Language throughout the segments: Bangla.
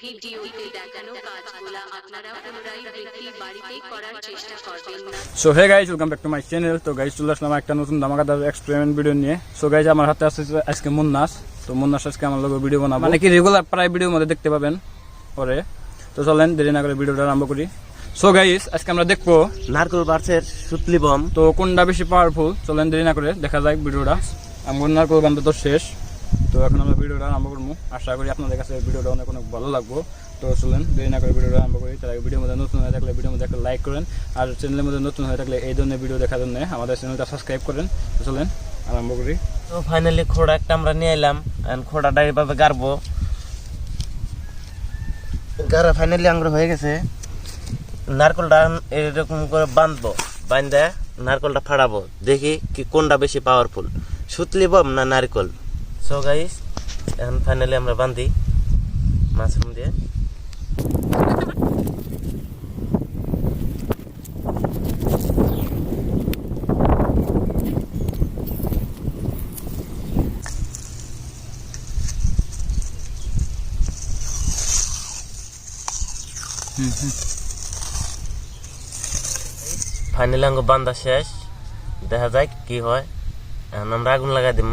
ভিডিওতে দেখানো কাজগুলো আপনারা পুনরাবৃত্তি বাড়িতে করার চেষ্টা করবেন না। So hey guys, welcome back to my channel. তো গাইস চলে আসলাম একটা নতুন ধামাকাদার এক্সপেরিমেন্ট ভিডিও নিয়ে। সো গাইস আমার হাতে আছে আজকে মুন্নাস। তো মুন্নাস আজকে আমার লোক ভিডিও বানাবো, মানে কি রেগুলার প্রায় ভিডিওর মধ্যে দেখতে পাবেন পরে। তো চলেন দেরি না করে ভিডিওটা আরম্ভ করি। সো গাইস আজকে আমরা দেখবো নারকেল বার্সের সুতলি বম। তো কোনটা বেশি পাওয়ারফুল, চলেন দেরি না করে দেখা যায় ভিডিওটা। আমার নারকেল বাম তো শেষ, তো এখন আমরা ভিডিওটা আরম্ভ করবো। আশা করি আপনাদের কাছে ভিডিওটা অনেক অনেক ভালো লাগবো। তো চলেন দেরি না করে ভিডিওটা আরম্ভ করি। তার আগে ভিডিওর মধ্যে নতুন হয়ে থাকলে ভিডিওর মধ্যে একটা লাইক করেন, আর চ্যানেলের মধ্যে নতুন হয়ে থাকলে এই ধরনের ভিডিও দেখার জন্য আমাদের চ্যানেলটা সাবস্ক্রাইব করেন। তো চলেন আরম্ভ করি। তো ফাইনালি খোড়া একটা আমরা নিয়ে এলাম, খোড়াটা এইভাবে গাড়বো। গাড়া ফাইনালি আঙ্গুর হয়ে গেছে। নারকেলটা এরকম করে বাঁধবো, বাঁধে নারকেলটা ফাড়াবো, দেখি কি কোনটা বেশি পাওয়ারফুল, সুতলি বম না নারকেল। সো গাইস এখন ফাইনালি আমরা বাঁধি মাশরুম দিয়ে। ফাইনালি আঙ্গুর বাঁধা শেষ, দেখা যায় কি হয়। এখন আমরা আগুন লাগাই দিব।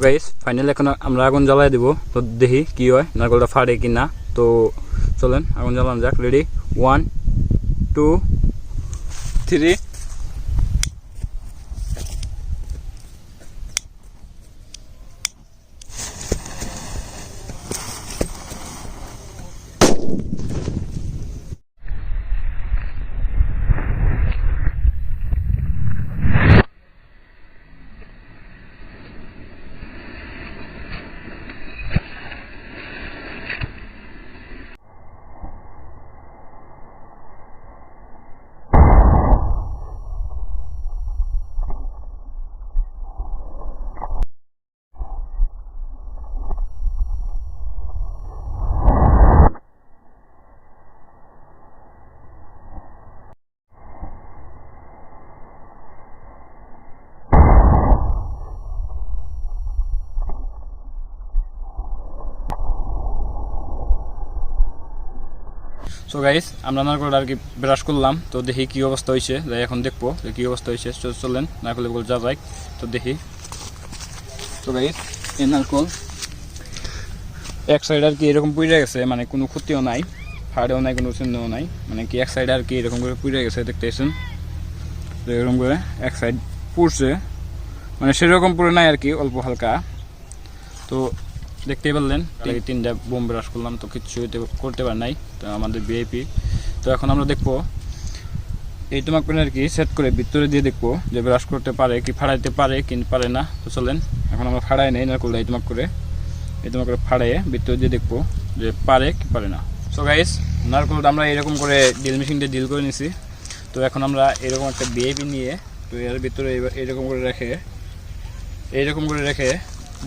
গাইস ফাইনালি এখন আমরা আগুন জ্বালাই দিব, তো দেখি কি হয়, নারকেলটা ফাড়ে কি না। তো চলেন আগুন জ্বালানো যাক। রেডি, 1 2 3। সো গাইস আমরা নারকেলটা আর কি ব্রাশ করলাম, তো দেখি কি অবস্থা হয়েছে, যাই এখন দেখবো যে কি অবস্থা হয়েছে। চলেন নারকেল যা যাই তো দেখি। তো গাইস এই নারকেল এক সাইড আর কি এরকম পুড়ে গেছে, মানে কোনো ক্ষতিও নাই, ফাড়েও নাই, কোনো চিহ্নও নাই, মানে কি এক সাইড আর কি এরকম করে পুড়ে গেছে, দেখতেছেন এরকম করে এক সাইড পুড়ছে, মানে সেরকম পুড়ে নাই আর কি, অল্প হালকা। তো দেখতেই পারলেন 3টা বোম ব্রাশ করলাম, তো কিচ্ছু করতে পার নাই, তো আমাদের ভিআইপি। তো এখন আমরা দেখবো এই তোমাক পেন আর কি সেট করে ভিতরে দিয়ে দেখবো যে ব্রাশ করতে পারে কি, ফাড়াইতে পারে কি পারে না। তো চলেন এখন আমরা ফাড়াই নেই নারকেলটা এই তোমাক করে ফাড়াইয়ে ভিতরে দিয়ে দেখবো যে পারে কি পারে না। সো গাইস নারকেলটা আমরা এরকম করে ডিল মেশিন দিয়ে ডিল করে নিছি। তো এখন আমরা এরকম একটা ভিআইপি নিয়ে, তো এর ভিতরে এরকম করে রেখে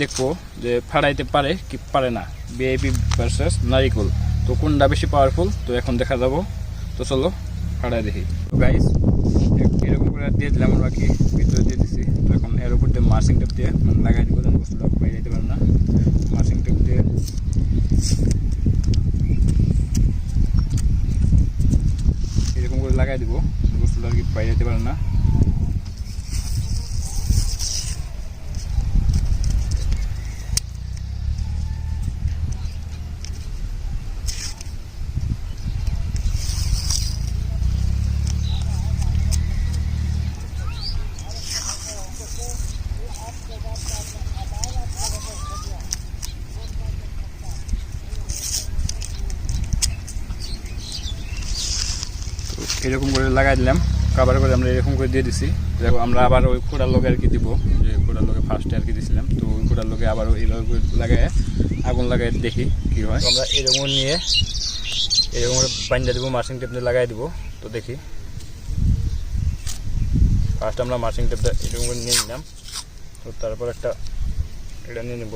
দেখবো যে ফাড়াইতে পারে কি পারে না, ভিআইপি ভার্সেস নারিকেল, তো কোনটা বেশি পাওয়ারফুল, তো এখন দেখা যাবো। তো চলো ফাড়াই দেখি। তো গাইস এরকম করে দিয়ে দিলাম আমরা কি ভিতরে দিয়ে দিচ্ছি। তো এখন এর উপর দিয়ে মার্সিং টেপ দিয়ে লাগাই দিব, যেন বস্তুটা বাইরে যেতে পারে না। মার্সিং টেপ দিয়ে এরকম করে লাগাই দিব, বস্তুটা আর কি বাইরে যেতে পারে না। এরকম করে লাগাই দিলাম, কাবার করে আমরা এরকম করে দিয়ে দিছি। দেখো আমরা আবার ওই খোঁড়ার লোকে আর কি দিব, যে খোঁড়ার লোকে ফার্স্টে আর কি দিয়েছিলাম, তো ওই খোঁড়ার লোকে আবার এইভাবে লাগাই আগুন লাগাই দেখি কি হয়। আমরা এরকম নিয়ে এরকম করে বাইন্দা দিব, মার্সিং টেপ দিয়ে লাগাই দিব। তো দেখি ফার্স্ট আমরা মার্সিং টেপটা এরকম করে নিয়ে নিলাম, তো তারপর একটা এটা নিয়ে নিব,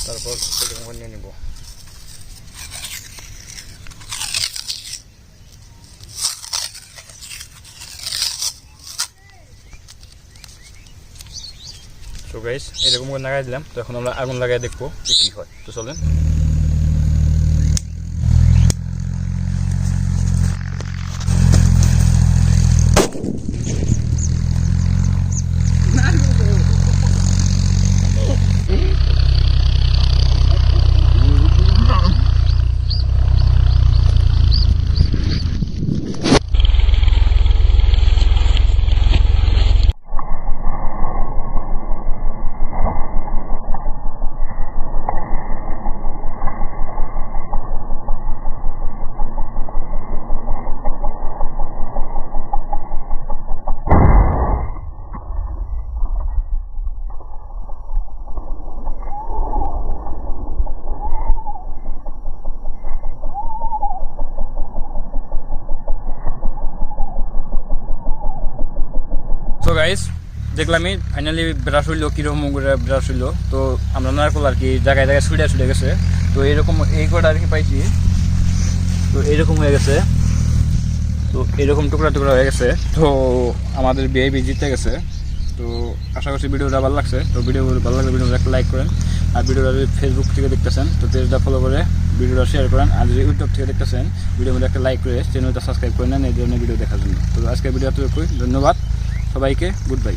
তারপর এরকম করে নিয়ে নিব। তো গাইস এরকম করে লাগাই দিলাম, তো এখন আমরা আগুন লাগাই দেখবো যে কি হয়। তো চলেন। তো গাইস দেখলামই ফাইনালি ব্রাশ হইলো, কীরকম করে ব্রাশ হইলো। তো আমরা নারকল আর কি জায়গায় জায়গায় ছুটে গেছে। তো এইরকম এই কটা আর কি পাইছি, তো এইরকম হয়ে গেছে, তো এরকম টুকরা টুকরা হয়ে গেছে। তো আমাদের বিআইবি জিতে গেছে। তো আশা করছি ভিডিওটা ভালো লাগছে। তো ভিডিও ভালো লাগলে ভিডিওটা একটা লাইক করেন, আর ভিডিওটা যদি ফেসবুক থেকে দেখতেছেন তো পেজটা ফলো করে ভিডিওটা শেয়ার করেন, আর যদি ইউটিউব থেকে দেখতেছেন ভিডিওর মধ্যে একটা লাইক করে চ্যানেলটা সাবস্ক্রাইব করে নেন এই ধরনের ভিডিও দেখার জন্য। তো আজকের ভিডিওটা ধন্যবাদ সবাইকে, গুড বাই।